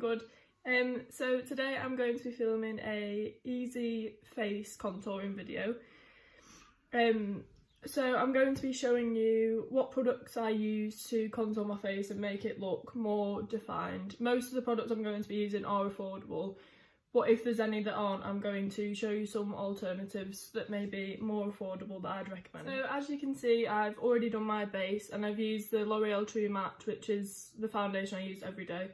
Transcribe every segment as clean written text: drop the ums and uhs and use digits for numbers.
good. So today I'm going to be filming a easy face contouring video. So I'm going to be showing you what products I use to contour my face and make it look more defined. Most of the products I'm going to be using are affordable, but if there's any that aren't, I'm going to show you some alternatives that may be more affordable that I'd recommend. So as you can see, I've already done my base and I've used the L'Oreal True Matte, which is the foundation I use every day,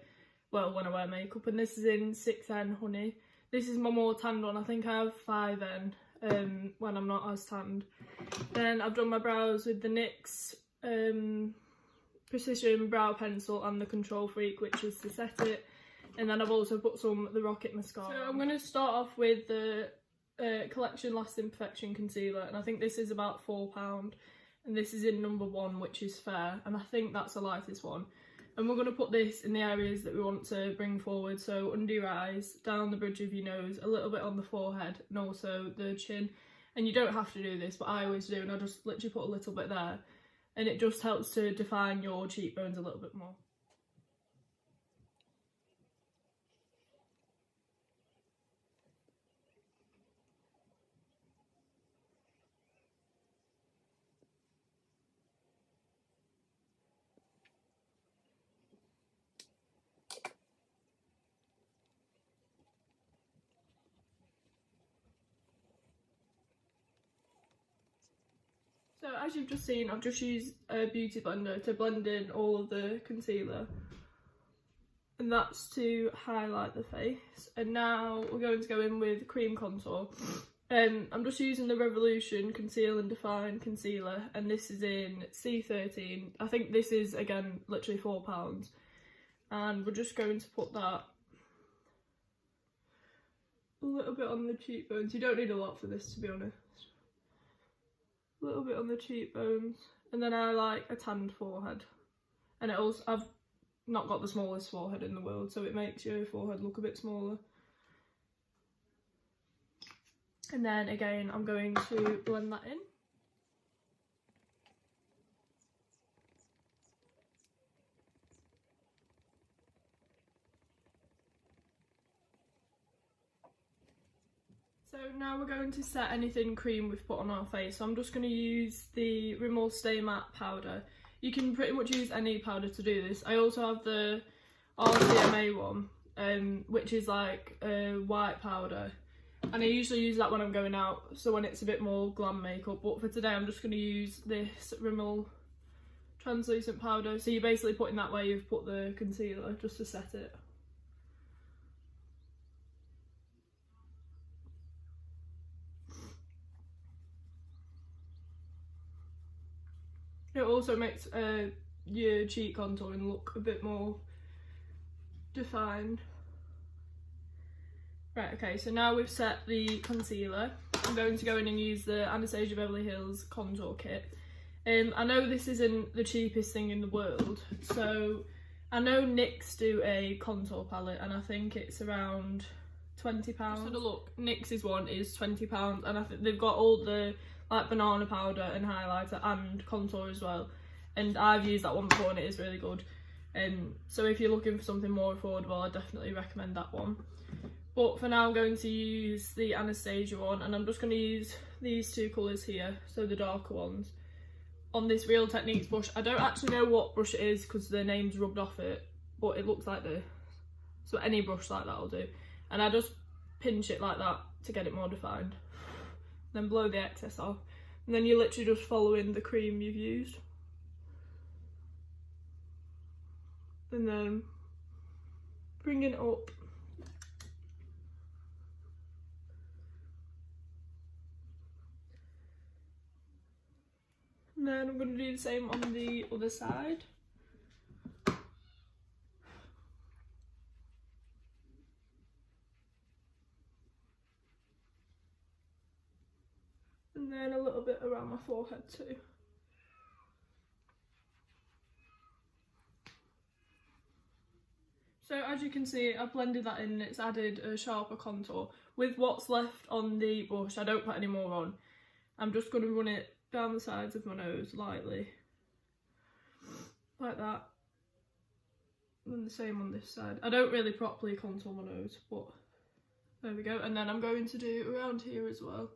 well, when I wear makeup, and this is in 6N Honey. This is my more tanned one. I think I have 5N when I'm not as tanned. Then I've done my brows with the NYX Precision Brow Pencil and the Control Freak, which is to set it. And then I've also put some of the Rocket Mascara. So I'm going to start off with the Collection Lasting Perfection Concealer, and I think this is about £4. And this is in number 1, which is Fair, and I think that's the lightest one. And we're going to put this in the areas that we want to bring forward, so under your eyes, down the bridge of your nose, a little bit on the forehead, and also the chin. And you don't have to do this, but I always do, and I just literally put a little bit there. And it just helps to define your cheekbones a little bit more. So as you've just seen, I've just used a beauty blender to blend in all of the concealer, and that's to highlight the face. And now we're going to go in with cream contour. I'm just using the Revolution Conceal and Define Concealer, and this is in C13. I think this is, again, literally £4. And we're just going to put that a little bit on the cheekbones. You don't need a lot for this, to be honest. A little bit on the cheekbones, and then I like a tanned forehead. And it also, I've not got the smallest forehead in the world, so it makes your forehead look a bit smaller. And then again, I'm going to blend that in. So now we're going to set anything cream we've put on our face. So I'm just going to use the Rimmel Stay Matte powder. You can pretty much use any powder to do this. I also have the RCMA one, which is like a white powder. And I usually use that when I'm going out, so when it's a bit more glam makeup. But for today, I'm just going to use this Rimmel translucent powder. So you're basically putting that where you've put the concealer, just to set it. It also makes your cheek contouring look a bit more defined. Right, okay, so now we've set the concealer, I'm going to go in and use the Anastasia Beverly Hills contour kit. I know this isn't the cheapest thing in the world, so I know NYX do a contour palette, and I think it's around £20. Just had a look, NYX's one is £20, and I think they've got all the like banana powder and highlighter and contour as well, and I've used that one before and it is really good. So if you're looking for something more affordable, I definitely recommend that one. But for now I'm going to use the Anastasia one, and I'm just going to use these two colours here, so the darker ones, on this Real Techniques brush. I don't actually know what brush it is because the name's rubbed off it, but it looks like this. So any brush like that will do. And I just pinch it like that to get it more defined. Then blow the excess off, and then you're literally just following the cream you've used, and then bring it up, and then I'm going to do the same on the other side. And then a little bit around my forehead too. So as you can see, I've blended that in and it's added a sharper contour. With what's left on the brush, I don't put any more on. I'm just going to run it down the sides of my nose lightly, like that. And the same on this side. I don't really properly contour my nose, but there we go. And then I'm going to do around here as well.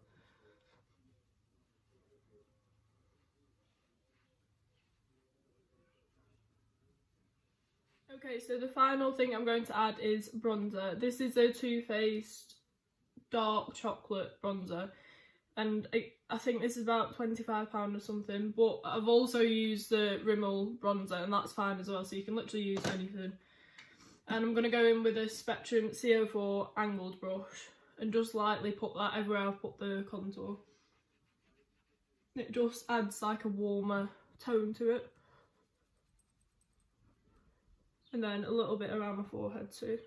Okay, so the final thing I'm going to add is bronzer. This is a Too Faced dark chocolate bronzer, and I think this is about £25 or something, but I've also used the Rimmel bronzer and that's fine as well, so you can literally use anything. And I'm going to go in with a Spectrum CO4 angled brush and just lightly put that everywhere I've put the contour. It just adds like a warmer tone to it. And then a little bit around my forehead too.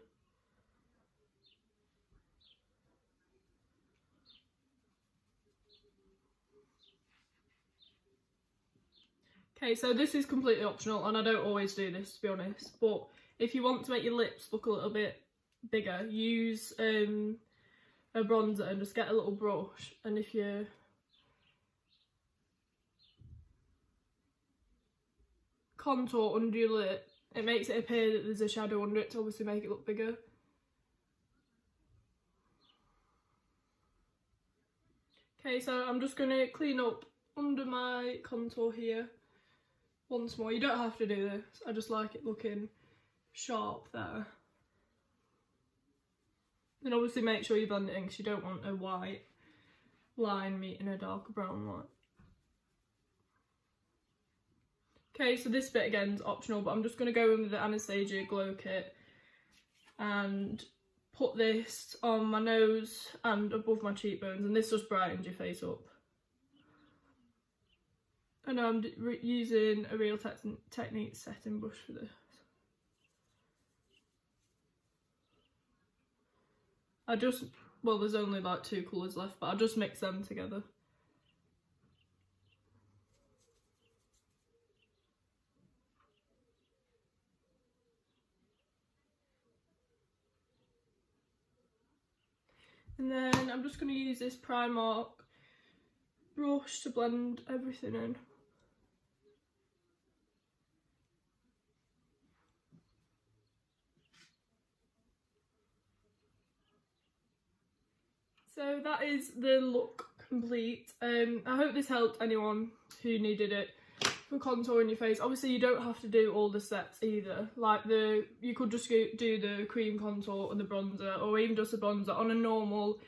Okay, so this is completely optional and I don't always do this, to be honest, but if you want to make your lips look a little bit bigger, use a bronzer and just get a little brush, and if you contour under your lip, it makes it appear that there's a shadow under it to obviously make it look bigger. Okay, so I'm just going to clean up under my contour here once more. You don't have to do this, I just like it looking sharp there. And obviously make sure you blend it in because you don't want a white line meeting a darker brown line. Okay, so this bit again is optional, but I'm just going to go in with the Anastasia Glow Kit and put this on my nose and above my cheekbones, and this just brightens your face up. And I'm using a Real Techniques setting brush for this. Well, there's only like 2 colours left, but I'll just mix them together. And then I'm just going to use this Primark brush to blend everything in. So that is the look complete. I hope this helped anyone who needed it for contouring your face. Obviously you don't have to do all the steps either. Like you could just do the cream contour and the bronzer, or even just the bronzer. On a normal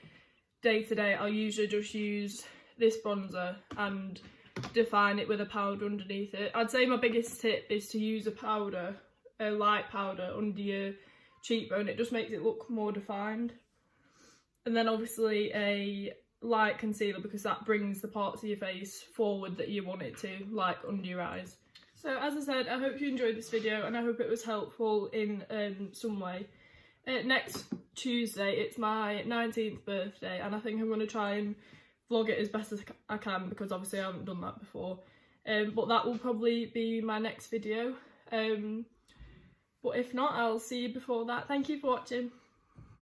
day-to-day, I'll usually just use this bronzer and define it with a powder underneath it. I'd say my biggest tip is to use a powder, a light powder under your cheekbone. It just makes it look more defined. And then obviously a light concealer, because that brings the parts of your face forward that you want it to, like under your eyes. So as I said, I hope you enjoyed this video and I hope it was helpful in some way. Next Tuesday, it's my 19th birthday, and I think I'm going to try and vlog it as best as I can, because obviously I haven't done that before. But that will probably be my next video. But if not, I'll see you before that. Thank you for watching.